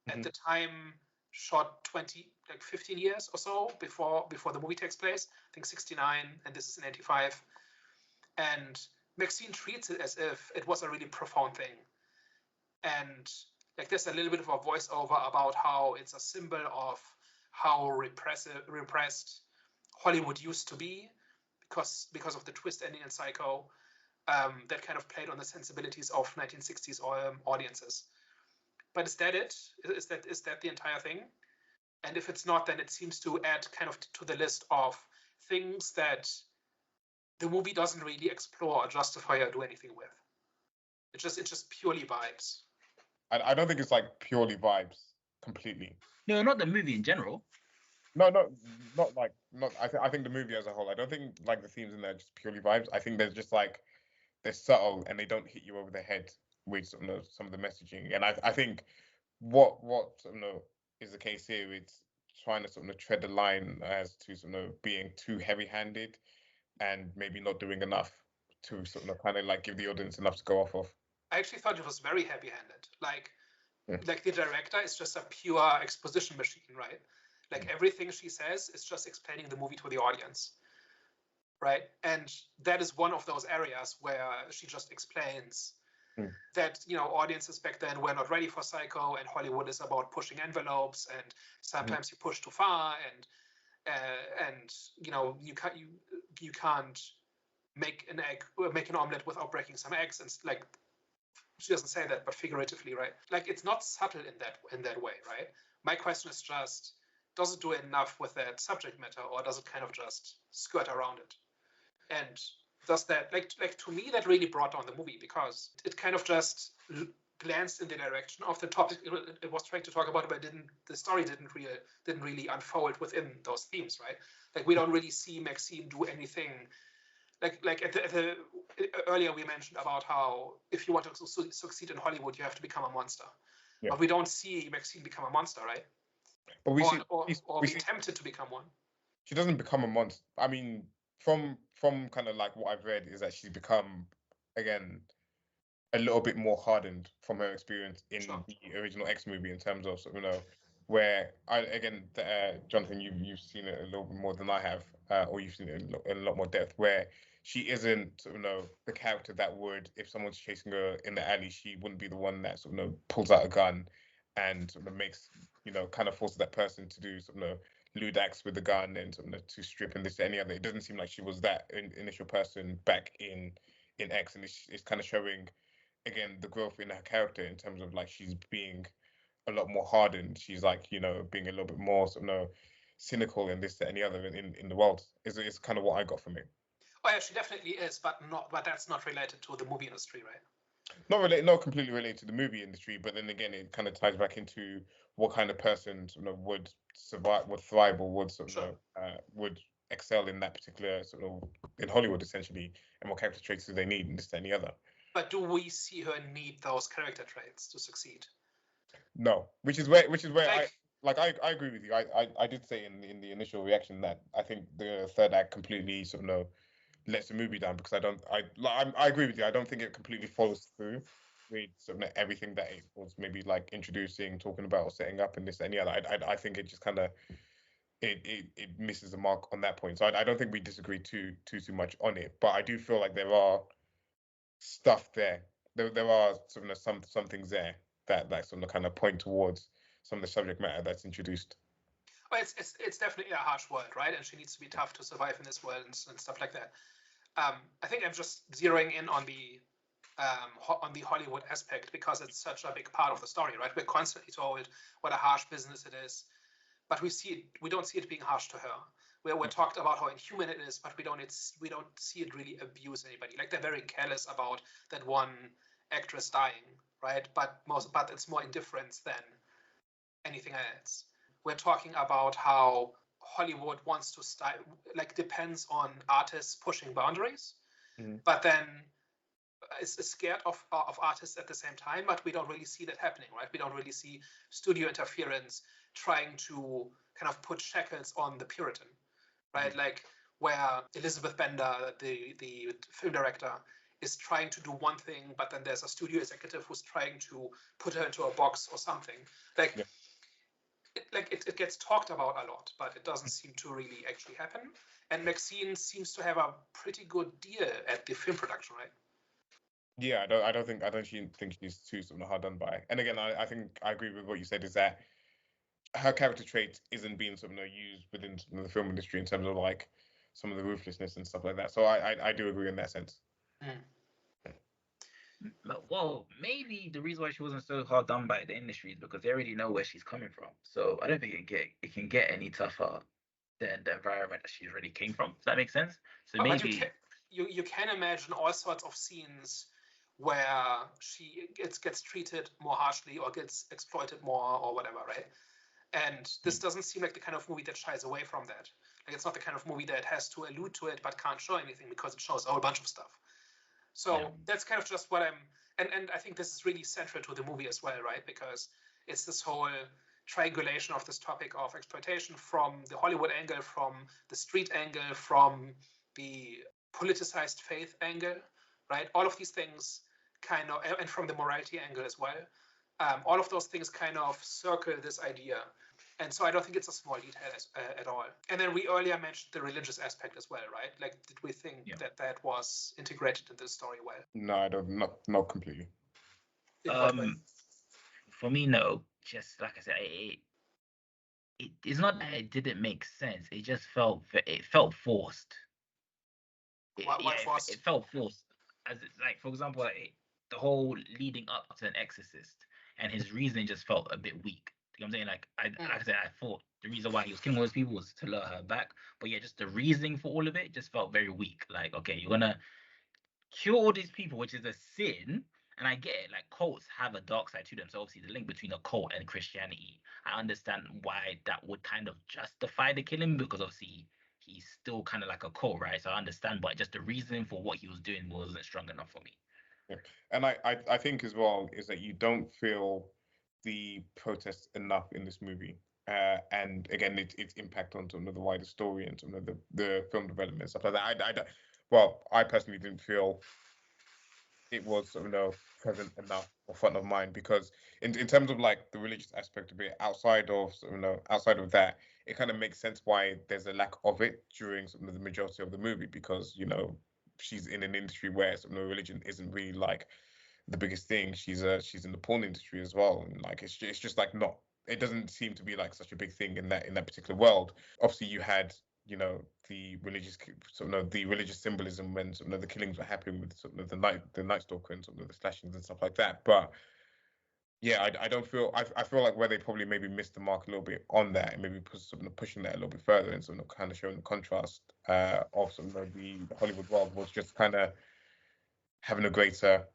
at the time, shot 15 years or so before the movie takes place. I think 69, and this is in 85. And MaXXXine treats it as if it was a really profound thing. And like, there's a little bit of a voiceover about how it's a symbol of how repressed Hollywood used to be, because of the twist ending in Psycho, that kind of played on the sensibilities of 1960s audiences. But is that it? Is that the entire thing? And if it's not, then it seems to add kind of to the list of things that the movie doesn't really explore or justify or do anything with. It's just purely vibes. I don't think it's like purely vibes completely. No, not the movie in general. No, not like, not. I think the movie as a whole. I don't think like the themes in there are just purely vibes. I think there's just like, they're subtle and they don't hit you over the head with some of the messaging. And I think what is the case here. It's trying to tread the line as to being too heavy-handed and maybe not doing enough to kind of like give the audience enough to go off of. I actually thought it was very heavy-handed. Like the director is just a pure exposition machine, right? Like everything she says is just explaining the movie to the audience, right? And that is one of those areas where she just explains that, audiences back then were not ready for Psycho, and Hollywood is about pushing envelopes, and sometimes you push too far, and you can't make an omelet without breaking some eggs, and like, she doesn't say that, but figuratively, right? Like, it's not subtle in that way, right? My question is just, does it do enough with that subject matter, or does it kind of just skirt around it? And does that, like to me, that really brought down the movie, because it kind of just glanced in the direction of the topic it was trying to talk about, but the story didn't really unfold within those themes, right? Like, we don't really see MaXXXine do anything. Like at the earlier we mentioned about how if you want to succeed in Hollywood, you have to become a monster. Yeah. But we don't see MaXXXine become a monster, right? But we see tempted to become one. She doesn't become a monster. I mean, from kind of like what I've read, is that she's become, again, a little bit more hardened from her experience in the original X movie, in terms of where Jonathan, you've seen it a little bit more than I have, or you've seen it in a lot more depth, where she isn't the character that would, if someone's chasing her in the alley, she wouldn't be the one that pulls out a gun and makes kind of forces that person to do lewd acts with the gun and to strip and this and any other. It doesn't seem like she was that initial person back in X, and it's kind of showing again the growth in her character in terms of like she's being a lot more hardened. She's like being a little bit more cynical and this that and the other in the world. Is kind of what I got from it. Oh yeah, she definitely is, but that's not related to the movie industry, right? Not completely related to the movie industry, but then again, it kind of ties back into what kind of person would survive, would thrive, or would would excel in that particular in Hollywood, essentially, and what character traits do they need, and this and the other. But do we see her need those character traits to succeed? No, which is where I agree with you. I did say in the initial reaction that I think the third act completely lets the movie down, because I agree with you. I don't think it completely follows through with everything that it was maybe like introducing, talking about, or setting up, and this and the other. I think it just kind of it misses the mark on that point. So I don't think we disagree too much on it. But I do feel like there are stuff there. There are some things there that sort of kind of point towards some of the subject matter that's introduced. Well, it's definitely a harsh world, right? And she needs to be tough to survive in this world and stuff like that. I think I'm just zeroing in on the Hollywood aspect because it's such a big part of the story, right? We're constantly told what a harsh business it is, but we don't see it being harsh to her. We're talked about how inhuman it is, but we don't see it really abuse anybody. Like they're very careless about that one actress dying, right? But it's more indifference than anything else. We're talking about how Hollywood wants to depends on artists pushing boundaries, but then is scared of artists at the same time, but we don't really see that happening, right? We don't really see studio interference trying to kind of put shackles on the Puritan, right? Like where Elizabeth Bender, the film director, is trying to do one thing, but then there's a studio executive who's trying to put her into a box or something. It gets talked about a lot, but it doesn't seem to really actually happen. And MaXXXine seems to have a pretty good deal at the film production, right? Yeah, I don't think she's too sort of hard done by. And again, I think I agree with what you said, is that her character trait isn't being sort of used within the film industry in terms of like some of the ruthlessness and stuff like that. So I do agree in that sense. Well, maybe the reason why she wasn't so hard done by the industry is because they already know where she's coming from. So I don't think it can get any tougher than the environment that she already came from. Does that make sense? So maybe you can imagine all sorts of scenes where she gets treated more harshly or gets exploited more or whatever, right? And this doesn't seem like the kind of movie that shies away from that. Like it's not the kind of movie that has to allude to it but can't show anything because it shows a whole bunch of stuff. So that's kind of just what and I think this is really central to the movie as well, right? Because it's this whole triangulation of this topic of exploitation from the Hollywood angle, from the street angle, from the politicized faith angle, right? All of these things kind of, and from the morality angle as well. All of those things kind of circle this idea. And so I don't think it's a small detail at all. And then we earlier mentioned the religious aspect as well, right? Like, did we think that was integrated in the story well? No, I don't. Not completely. For me, no. Just like I said, it's not that it didn't make sense. It just felt forced. Forced? It felt forced. Like, for example, the whole leading up to an exorcist and his reasoning just felt a bit weak. You know what I'm saying? Like I said, I thought the reason why he was killing all those people was to lure her back. But yeah, just the reasoning for all of it just felt very weak. Like, okay, you're gonna kill all these people, which is a sin. And I get it, like cults have a dark side to them. So obviously the link between a cult and Christianity, I understand why that would kind of justify the killing, because obviously he's still kind of like a cult, right? So I understand, but just the reasoning for what he was doing wasn't strong enough for me. Yeah. And I think as well is that you don't feel the protests enough in this movie. And again, its impact on some of the wider story and some of the film development and stuff like that. I personally didn't feel it was present enough or front of mind, because in terms of like the religious aspect of it, outside of that, it kind of makes sense why there's a lack of it during some of the majority of the movie, because she's in an industry where religion isn't really like the biggest thing. She's in the porn industry as well, and like it's just like not, it doesn't seem to be like such a big thing in that particular world. Obviously you had the religious symbolism when the killings were happening with the night stalker and the slashings and stuff like that. But yeah, I don't feel, I feel like where they probably maybe missed the mark a little bit on that, and maybe pushing that a little bit further and kind of showing the contrast of the Hollywood world was just kind of having a greater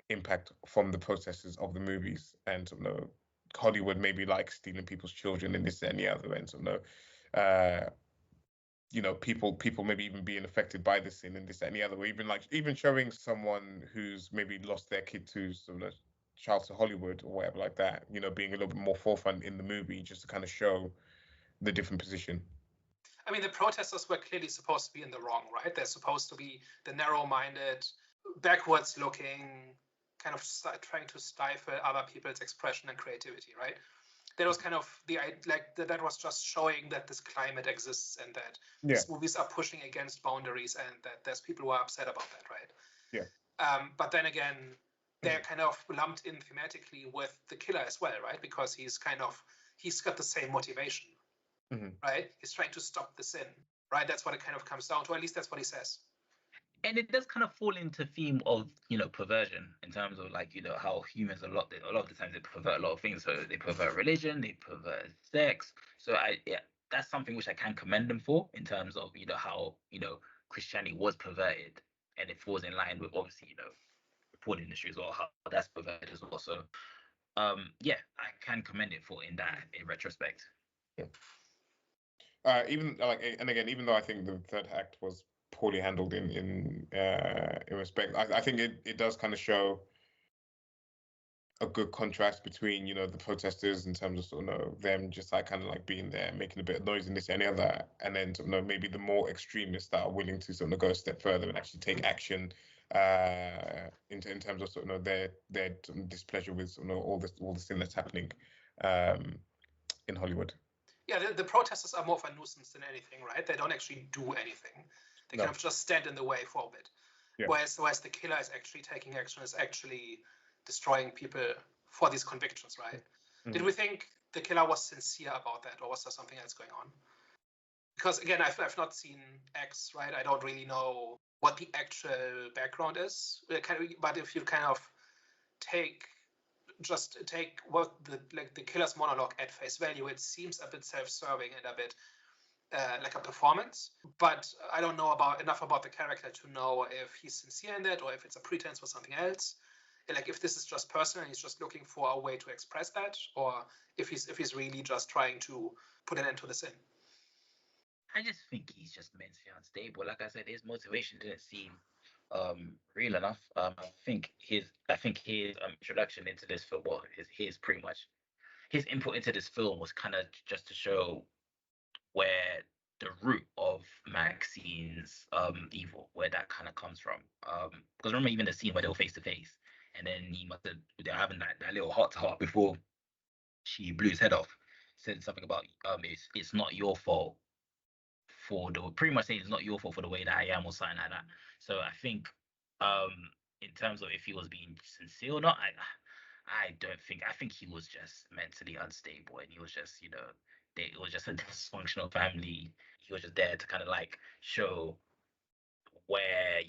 impact from the processes of the movies, and Hollywood maybe like stealing people's children and this and the other, and people maybe even being affected by this sin and this and the other, or even showing someone who's maybe lost their kid to child to Hollywood or whatever like that, being a little bit more forefront in the movie just to kind of show the different position. I mean, the protesters were clearly supposed to be in the wrong, right? They're supposed to be the narrow-minded, backwards-looking, kind of trying to stifle other people's expression and creativity, right? That was kind of that was just showing that this climate exists and that these movies are pushing against boundaries and that there's people who are upset about that, right? Yeah. But then again, they're kind of lumped in thematically with the killer as well, right? Because he's got the same motivation, right? He's trying to stop the sin, right? That's what it kind of comes down to. At least that's what he says. And it does kind of fall into theme of, perversion in terms of like, how humans a lot of the times they pervert a lot of things. So they pervert religion, they pervert sex. So that's something which I can commend them for in terms of, how, Christianity was perverted, and it falls in line with obviously, the porn industry as well, how that's perverted as well. So yeah, I can commend it for in retrospect. Yeah. Even even though I think the third act was poorly handled in respect, I think it does kind of show a good contrast between the protesters in terms of sort of them just like kind of like being there making a bit of noise and this and the other, and then sort of maybe the more extremists that are willing to sort of go a step further and actually take action in terms of sort of their displeasure with all this thing that's happening in Hollywood. Yeah, the protesters are more of a nuisance than anything, right? They don't actually do anything. They kind of just stand in the way for a bit. Yeah. Whereas the killer is actually taking action, is actually destroying people for these convictions, right? Did we think the killer was sincere about that, or was there something else going on? Because again, I've not seen X, right? I don't really know what the actual background is. But if you kind of take what the killer's monologue at face value, it seems a bit self-serving and a bit like a performance. But I don't know enough about the character to know if he's sincere in that, or if it's a pretense for something else. Like if this is just personal and he's just looking for a way to express that, or if he's really just trying to put an end to the sin. I just think he's just mentally unstable. Like I said, his motivation didn't seem real enough. I think his introduction into this film, his pretty much his input into this film was kind of just to show where the root of MaXXXine's evil, where that kind of comes from. Because remember even the scene where they were face to face, and then they're having that little heart to heart before she blew his head off. Said something about it's not your fault pretty much saying it's not your fault for the way that I am, or something like that. So I think in terms of if he was being sincere or not, I think he was just mentally unstable, and he was just it was just a dysfunctional family. He was just there to kind of like show where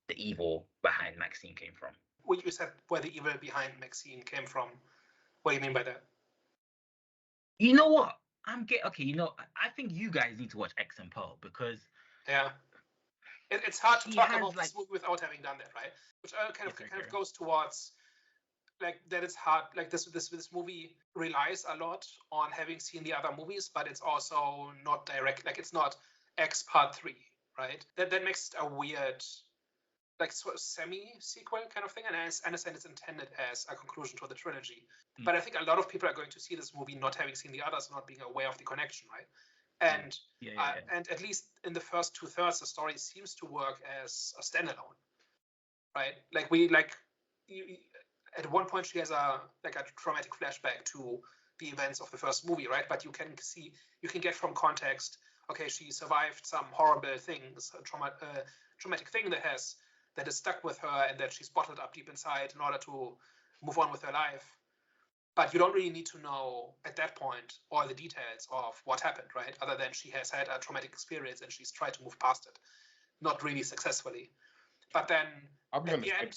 the evil behind MaXXXine came from. What you said, where the evil behind MaXXXine came from, what do you mean by that? You know what? I think you guys need to watch X and Pearl, because it's hard to talk about this movie without having done that, right? Which kind of goes towards like that it's hard. Like this movie relies a lot on having seen the other movies, but it's also not direct. Like it's not X Part 3, right? That makes it a weird, like sort of semi-sequel kind of thing, and I understand it's intended as a conclusion to the trilogy. But I think a lot of people are going to see this movie not having seen the others, not being aware of the connection, right? And and at least in the first 2/3, the story seems to work as a standalone, right? At one point she has a traumatic flashback to the events of the first movie, right? But you can get from context, okay, she survived some horrible things, a traumatic thing that is stuck with her, and that she's bottled up deep inside in order to move on with her life. But you don't really need to know at that point all the details of what happened, right? Other than she has had a traumatic experience and she's tried to move past it, not really successfully. But then at the end,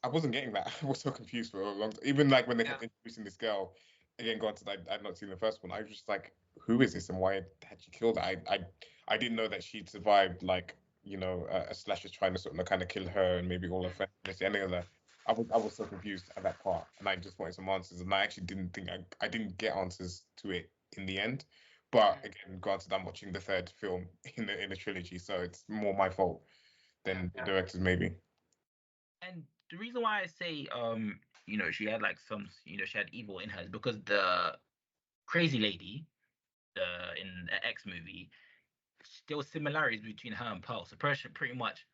I wasn't getting that. I was so confused for a long time. Even like when they kept introducing this girl, again, I'd not seen the first one. I was just like, who is this and why had she killed her? I didn't know that she'd survived like a slasher trying to sort of kind of kill her and maybe all her friends, any of that. I was so confused at that part, and I just wanted some answers, and I actually didn't think I didn't get answers to it in the end. But again, granted, I'm watching the third film in the trilogy, so it's more my fault than the director's maybe. And the reason why I say she had like some she had evil in her is because the crazy lady in the X movie, there was similarities between her and Pearl. So pretty much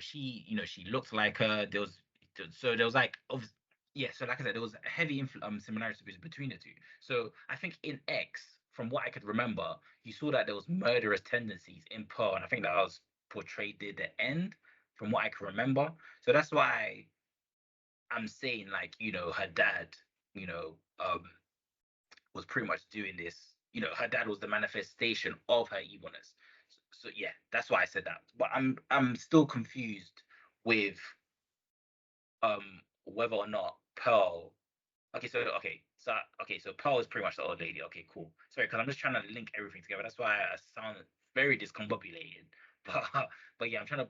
she looked like her. There was like so like I said, there was heavy similarities between the two. So I think in X, from what I could remember, you saw that there was murderous tendencies in Pearl, and I think that was portrayed at the end from what I can remember. So that's why I'm saying, like, her dad, you know, was pretty much doing this. Her dad was the manifestation of her evilness. So yeah, that's why I said that. But I'm still confused with whether or not Pearl. So Pearl is pretty much the old lady. Okay, cool. Sorry, because I'm just trying to link everything together. That's why I sound very discombobulated. But yeah, I'm trying to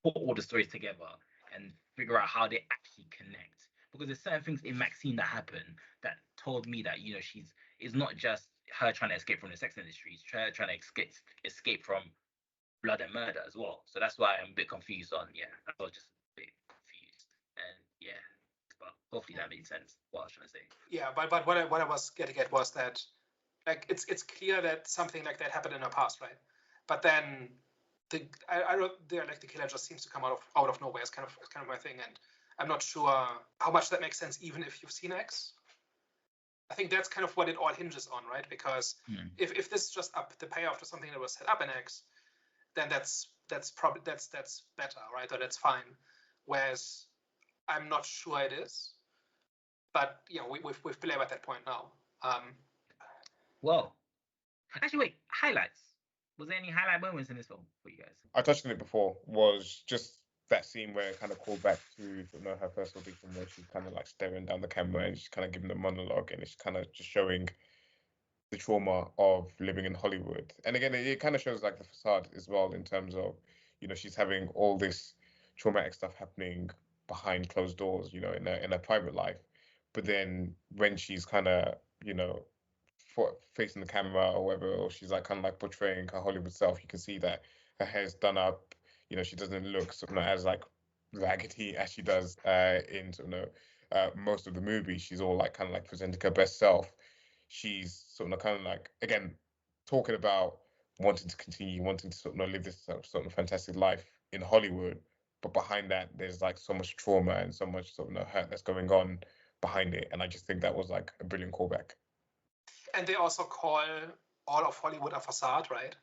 put all the stories together and figure out how they actually connect. Because there's certain things in MaXXXine that happen that told me that it's not just her trying to escape from the sex industry, it's her trying to escape from blood and murder as well. So that's why I'm a bit confused on I was just a bit confused. And yeah, but hopefully that made sense what I was trying to say. Yeah, but what I was getting at was that, like, it's clear that something like that happened in her past, right? But then the killer just seems to come out of nowhere. It's kind of my thing, and I'm not sure how much that makes sense, even if you've seen X. I think that's kind of what it all hinges on, right? Because if this is just the payoff to something that was set up in X, then that's probably that's better, right? Or that's fine. Whereas I'm not sure it is. But we've belabored that point now. Well, actually, wait. Highlights. Was there any highlight moments in this film for you guys? I touched on it before. Was just that scene where it kind of called back to her first audition, where she's kind of like staring down the camera and she's kind of giving the monologue, and it's kind of just showing the trauma of living in Hollywood. And again, it kind of shows like the facade as well, in terms of she's having all this traumatic stuff happening behind closed doors, in her private life. But then when she's kind of facing the camera or whatever, or she's like kind of like portraying her Hollywood self, you can see that her hair's done up. She doesn't look as like raggedy as she does in most of the movie. She's all like kind of like presenting her best self. She's kind of like, again, talking about wanting to live this fantastic life in Hollywood, but behind that there's like so much trauma and so much hurt that's going on behind it. And I just think that was like a brilliant callback. And they also call all of Hollywood a facade, right?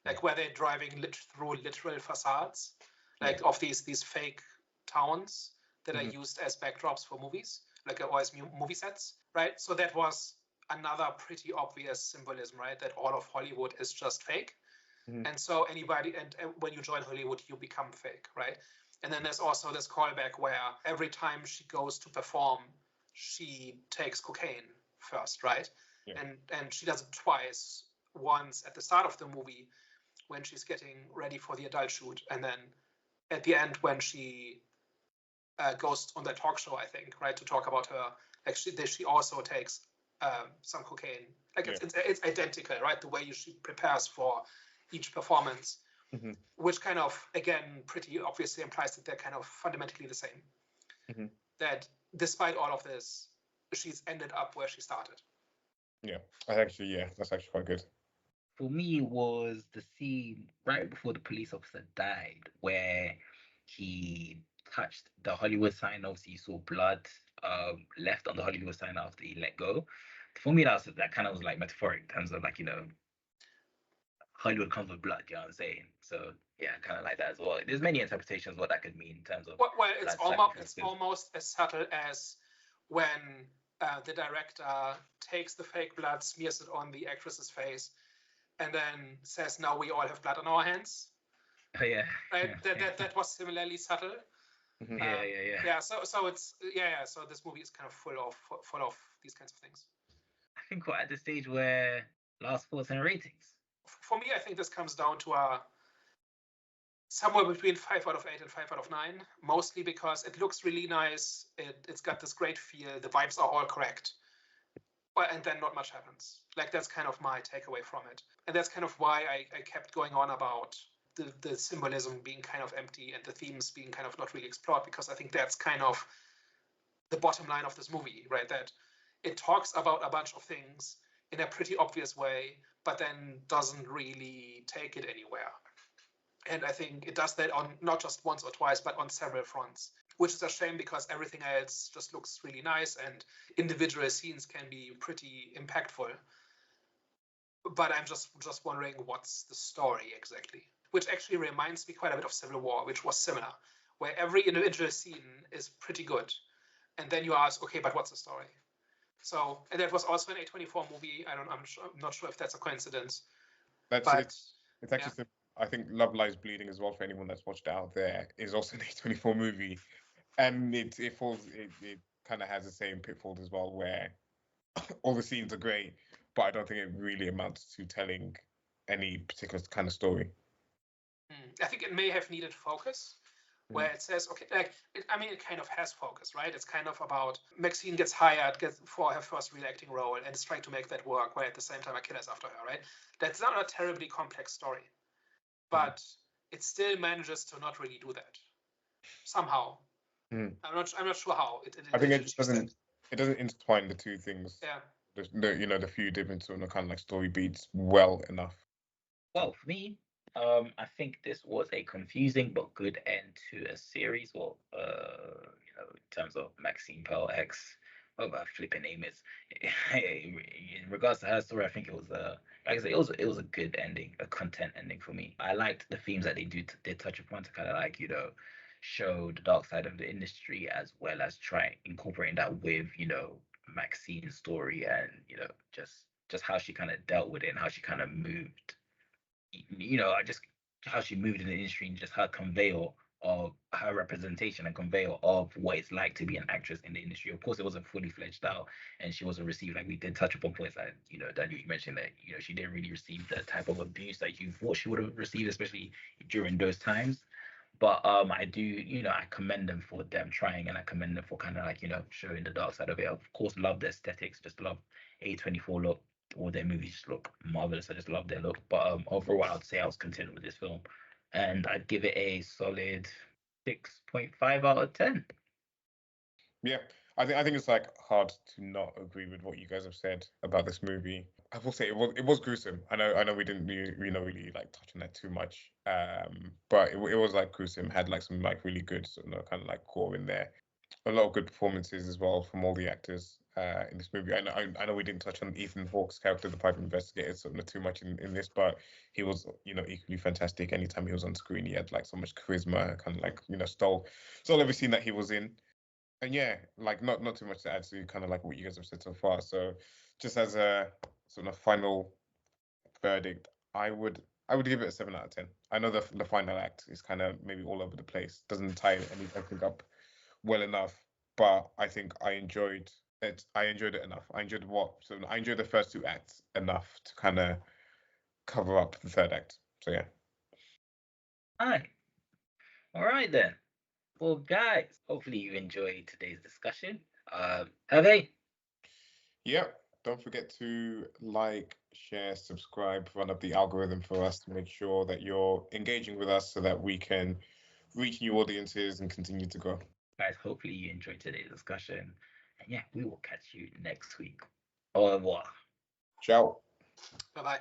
Like where they're driving through literal facades, like of these fake towns that are used as backdrops for movies, like always movie sets, right? So that was another pretty obvious symbolism, right? That all of Hollywood is just fake. And so when you join Hollywood, you become fake, right? And then there's also this callback where every time she goes to perform, she takes cocaine first, right? Yeah. And she does it twice. Once at the start of the movie when she's getting ready for the adult shoot, and then at the end when she goes on that talk show, I think, right, to talk about her. Actually, she also takes some cocaine. Like it's identical, right? The way she prepares for each performance, which kind of, again, pretty obviously implies that they're kind of fundamentally the same. That despite all of this, she's ended up where she started. Yeah, that's actually quite good. For me, was the scene right before the police officer died, where he touched the Hollywood sign. Obviously, you saw blood left on the Hollywood sign after he let go. For me, that kind of was like metaphoric in terms of like, Hollywood comes with blood, you know what I'm saying? So yeah, kind of like that as well. There's many interpretations what that could mean in terms of. Well, it's almost as subtle as when the director takes the fake blood, smears it on the actress's face, and then says, "Now we all have blood on our hands." Oh yeah. Right? That was similarly subtle. Yeah. So it's So this movie is kind of full of these kinds of things. I think we're at the stage where last thoughts and ratings. For me, I think this comes down to somewhere between 5 out of 8 and 5 out of 9, mostly because it looks really nice. It's got this great feel. The vibes are all correct. And then not much happens. Like, that's kind of my takeaway from it. And that's kind of why I kept going on about the symbolism being kind of empty and the themes being kind of not really explored, because I think that's kind of the bottom line of this movie, right? That it talks about a bunch of things in a pretty obvious way, but then doesn't really take it anywhere. And I think it does that on not just once or twice, but on several fronts, which is a shame because everything else just looks really nice and individual scenes can be pretty impactful. But I'm just wondering, what's the story exactly? which actually reminds me quite a bit of Civil War, which was similar, where every individual scene is pretty good. And then you ask, okay, but what's the story? So, and that was also an A24 movie. I'm not sure if that's a coincidence. It's actually, I think Love Lies Bleeding as well, for anyone that's watched it out there, is also an A24 movie. And it kind of has the same pitfalls as well, where all the scenes are great, but I don't think it really amounts to telling any particular kind of story. I think it may have needed focus, where it says, okay, it kind of has focus, right? It's kind of about MaXXXine gets hired for her first real acting role and is trying to make that work, where at the same time a killer's after her, right? That's not a terribly complex story, but it still manages to not really do that somehow. I'm not sure how. I think it doesn't intertwine the two things. Yeah. The few different sort of kind of like story beats well enough. Well, for me, I think this was a confusing but good end to a series. Well, in terms of MaXXXine Pearl X, what my flipping name is. In regards to her story, I think it was like I said, it was a good ending, a content ending for me. I liked the themes that they touch upon to kind of like show the dark side of the industry, as well as try incorporating that with MaXXXine's story, and just how she kind of dealt with it and how she kind of moved, just how she moved in the industry, and just her conveyor of her representation and conveyor of what it's like to be an actress in the industry. Of course, it wasn't fully fledged out, and she wasn't received, like we did touch upon points that Daniel, you mentioned that she didn't really receive the type of abuse that you thought she would have received, especially during those times. But I do, I commend them for them trying, and I commend them for kind of like showing the dark side of it. Of course, love the aesthetics, just love A24 look. All their movies just look marvelous. I just love their look. But overall, I'd say I was content with this film, and I'd give it a solid 6.5 out of 10. Yeah, I think it's like hard to not agree with what you guys have said about this movie. I will say it was gruesome. I know we didn't really like touch on that too much. But it was like gruesome. Had like some like really good kind of like core in there. A lot of good performances as well from all the actors in this movie. I know we didn't touch on Ethan Hawke's character, the private investigator, not too much in this, but he was equally fantastic. Anytime he was on screen, he had like so much charisma, kind of like stole every scene that he was in. And yeah, like not too much to add to kind of like what you guys have said so far. So just as a sort of final verdict, I would give it a 7 out of 10. I know the final act is kind of maybe all over the place, doesn't tie anything up well enough, but I think I enjoyed it. I enjoyed it enough. I enjoyed the first two acts enough to kind of cover up the third act. So yeah. All right then. Well, guys, hopefully you enjoyed today's discussion. Have they? Yep. Don't forget to like, share, subscribe, run up the algorithm for us to make sure that you're engaging with us so that we can reach new audiences and continue to grow. Guys, hopefully you enjoyed today's discussion. And yeah, we will catch you next week. Au revoir. Ciao. Bye-bye.